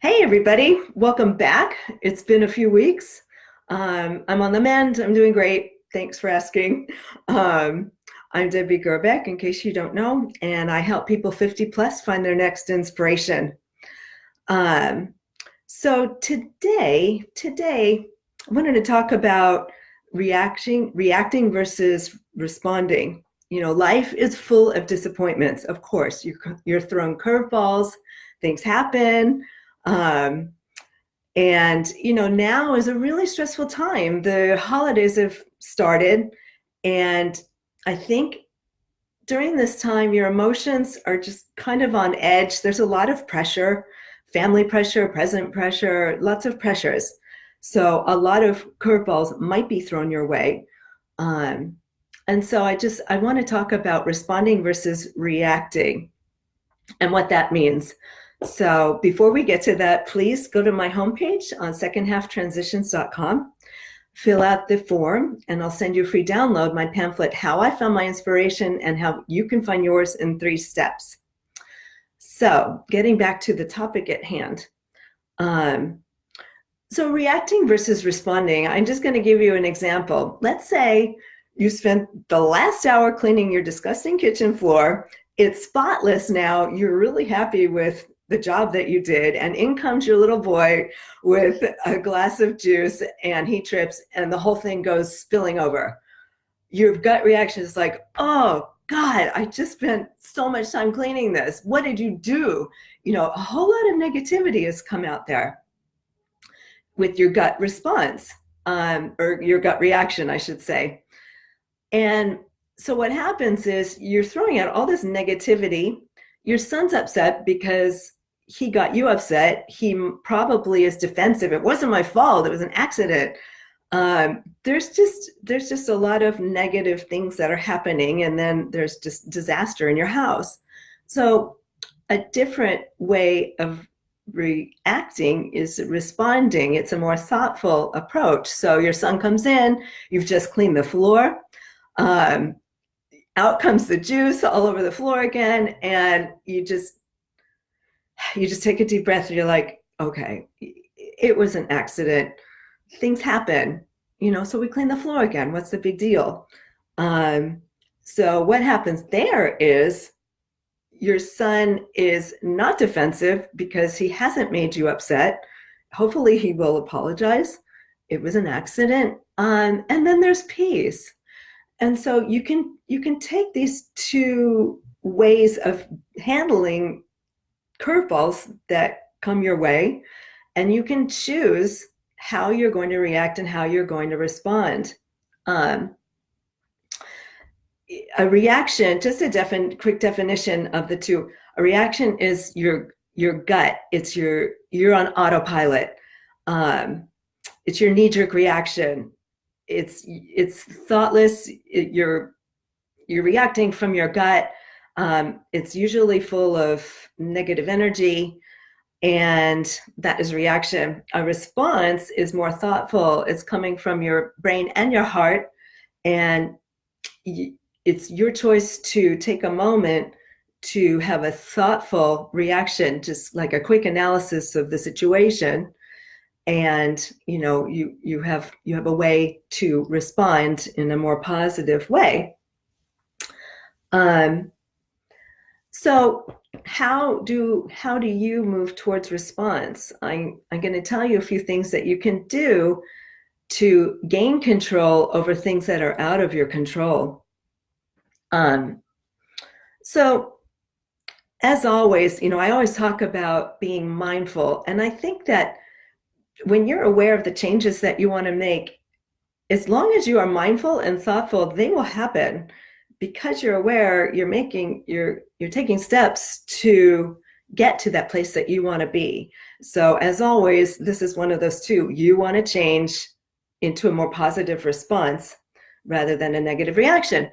Hey, everybody. Welcome back. It's been a few weeks. I'm on the mend. I'm doing great. Thanks for asking. Um, I'm Debbie Gerbeck, in case you don't know, and I help people 50 plus find their next inspiration. Um, so today, I wanted to talk about reacting versus responding. You know, life is full of disappointments. Of course, you're thrown curveballs, things happen. Um, and, now is a really stressful time. The holidays have started, and I think during this time, your emotions are just kind of on edge. There's a lot of pressure, family pressure, present pressure, lots of pressures. So a lot of curveballs might be thrown your way. Um, and so I want to talk about responding versus reacting and what that means. So before we get to that, please go to my homepage on secondhalftransitions.com, fill out the form, and I'll send you a free download, my pamphlet, How I Found My Inspiration and How You Can Find Yours in 3 Steps. So getting back to the topic at hand. Um, so reacting versus responding, I'm just going to give you an example. Let's say you spent the last hour cleaning your disgusting kitchen floor. It's spotless now. You're really happy with the job that you did. And in comes your little boy with a glass of juice and he trips and the whole thing goes spilling over. Your gut reaction is like, oh God, I just spent so much time cleaning this. What did you do? A whole lot of negativity has come out there with your gut response, or your gut reaction, I should say. And so what happens is you're throwing out all this negativity. Your son's upset because he got you upset. He probably is defensive. It wasn't my fault. It was an accident. There's just a lot of negative things that are happening, and then there's just disaster in your house. So a different way of reacting is responding. It's a more thoughtful approach. So your son comes in, you've just cleaned the floor. Um, Out comes the juice all over the floor again, and you just take a deep breath and you're like, okay, it was an accident. Things happen, so we clean the floor again. What's the big deal? Um, so what happens there is your son is not defensive because he hasn't made you upset. Hopefully he will apologize. It was an accident. And then there's peace. And so you can take these two ways of handling curveballs that come your way, and you can choose how you're going to react and how you're going to respond. Um, a reaction, just a quick definition of the two. A reaction is your gut. You're on autopilot. It's your knee-jerk reaction. It's thoughtless. You're reacting from your gut. It's usually full of negative energy, and that is reaction. A response is more thoughtful. It's coming from your brain and your heart, and it's your choice to take a moment to have a thoughtful reaction, just like a quick analysis of the situation. And you have a way to respond in a more positive way. So how do you move towards response? I'm going to tell you a few things that you can do to gain control over things that are out of your control. So as always, I always talk about being mindful. And I think that when you're aware of the changes that you want to make, as long as you are mindful and thoughtful, they will happen. Because you're aware, you're taking steps to get to that place that you want to be. So as always, this is one of those two. You want to change into a more positive response rather than a negative reaction.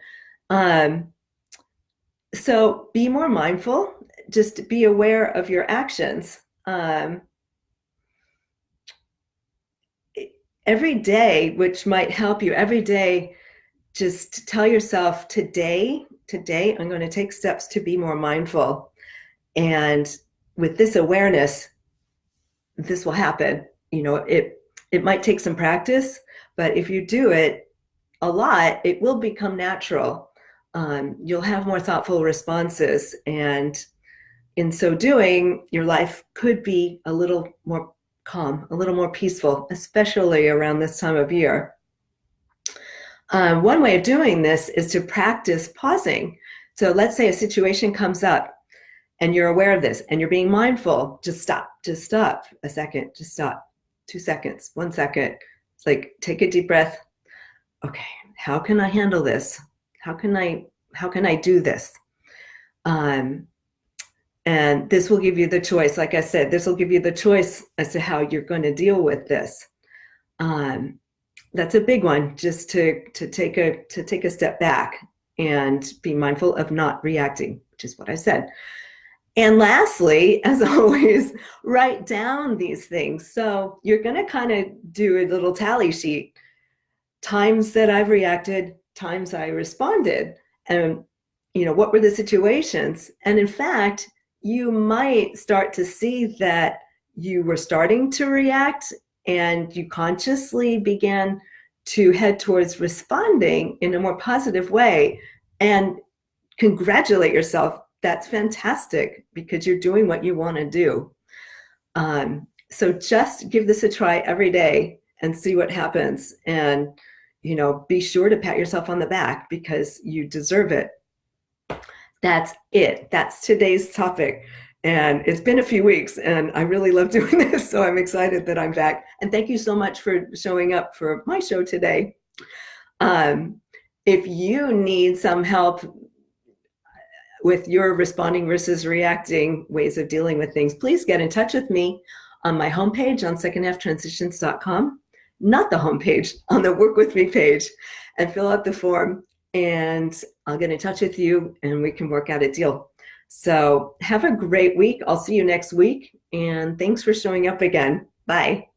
So be more mindful. Just be aware of your actions. Every day, which might help you, every day, just tell yourself, today, I'm going to take steps to be more mindful. And with this awareness, this will happen. It might take some practice, but if you do it a lot, it will become natural. You'll have more thoughtful responses, and in so doing, your life could be a little more calm, a little more peaceful, especially around this time of year. One way of doing this is to practice pausing. So let's say a situation comes up and you're aware of this and you're being mindful. Just stop a second, just stop 2 seconds, 1 second. It's like, take a deep breath. Okay, how can I handle this? How can I do this? And this will give you the choice. Like I said, this will give you the choice as to how you're going to deal with this. That's a big one, just to take a step back and be mindful of not reacting, which is what I said. And lastly, as always, write down these things. So you're going to kind of do a little tally sheet. Times that I've reacted, times I responded, and what were the situations? And in fact, you might start to see that you were starting to react and you consciously began to head towards responding in a more positive way, and congratulate yourself. That's fantastic, because you're doing what you want to do. So just give this a try every day and see what happens. And, be sure to pat yourself on the back, because you deserve it. That's it. That's today's topic. And it's been a few weeks and I really love doing this. So I'm excited that I'm back. And thank you so much for showing up for my show today. If you need some help with your responding versus reacting ways of dealing with things, please get in touch with me on my homepage on secondhalftransitions.com, not the homepage, on the Work With Me page, and fill out the form, and I'll get in touch with you and we can work out a deal. So have a great week. I'll see you next week, and thanks for showing up again. Bye.